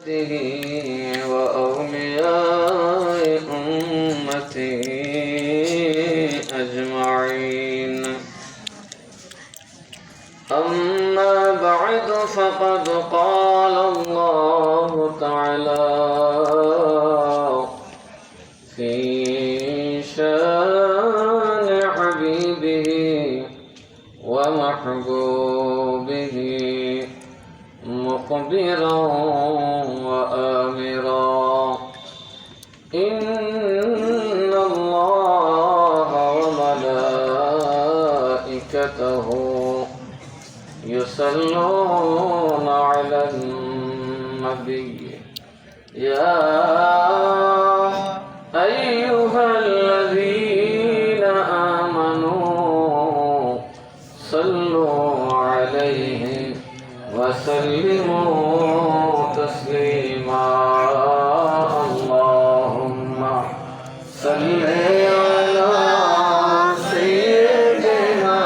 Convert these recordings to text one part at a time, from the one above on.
وذريته وأولياء أمته أجمعين. أما بعد فقد قال الله تعالى في شان حبيبه ومحبوبه مخبرا وآمرا: إن الله وملائكته يصلون على النبي يا أيها الذين آمنوا صلوا عليه وسلموا تسليما. اللهم صل على سيدنا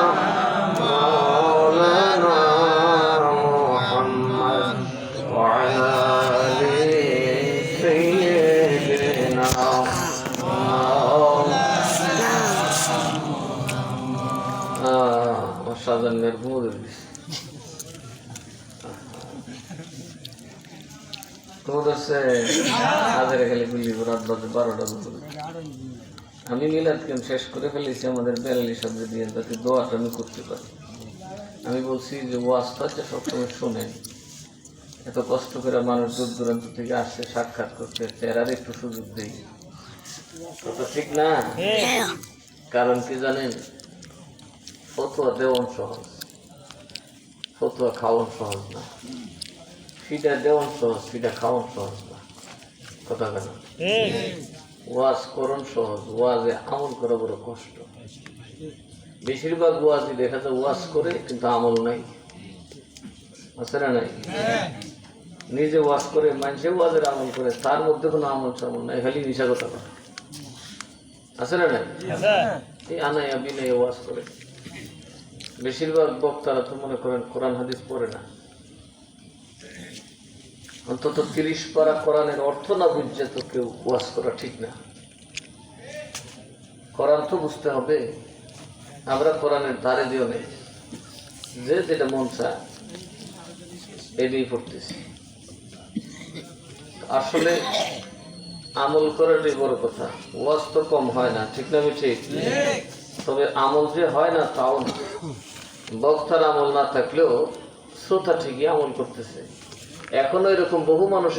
مولانا محمد وعلى آل سيدنا وشهد المرمود. আমি মিলাদ কেন শেষ করে ফেলেছি আমাদের 42 শব্দ দিয়ে, যাতে দোয়াটা আমি করতে পারি। আমি বলছি যে ওয়াজটা সবসময় শোনেন, এত কষ্ট করে মানুষ দূর দূরান্ত থেকে আসছে সাক্ষাৎ করতে, চেহারার একটু সুযোগ দেই, তো ঠিক না? কারণ কি জানেন, ফতোয়া দেওয়ান সহজ, ফতোয়া খাওয়ান সহজ না। ফিটা দেওয়ান সহজ, ফিটা খাওয়ান সহজ না। কথা কেন? ওয়াজ করণ সহজ, ওয়াজে আমল করা বড় কষ্ট। বেশিরভাগ ওয়াজই দেখা যায় ওয়াজ করে কিন্তু আমল নাই, আছে না নাই? নিজে ওয়াজ করে, মানুষে ওয়াজের আমল করে, তার মধ্যে কোনো আমল সামল নাই, খালি মিশা কথা বলে, আছে না নাই? এই আনাইয়া বিনাইয়া ওয়াজ করে। বেশিরভাগ বক্তারা তো মনে করেন কোরআন হাদিস পড়ে না, অন্তত 30 পারা কোরআনের অর্থ না বুঝছে তো কেউ ওয়াজ করা ঠিক না। কোরআন তো বুঝতে হবে। আমরা কোরআনের ধারে দিও নেই, যে যেটা মন চায় এটাই পড়তেছি। আসলে আমল করাটাই বড় কথা। ওয়াজ তো কম হয় না, ঠিক না? আমি ঠিক, তবে আমল যে হয় না তাও না। বক্তার আমল না থাকলেও শ্রোতা ঠিকই আমল করতেছে। এখনো এরকম বহু মানুষ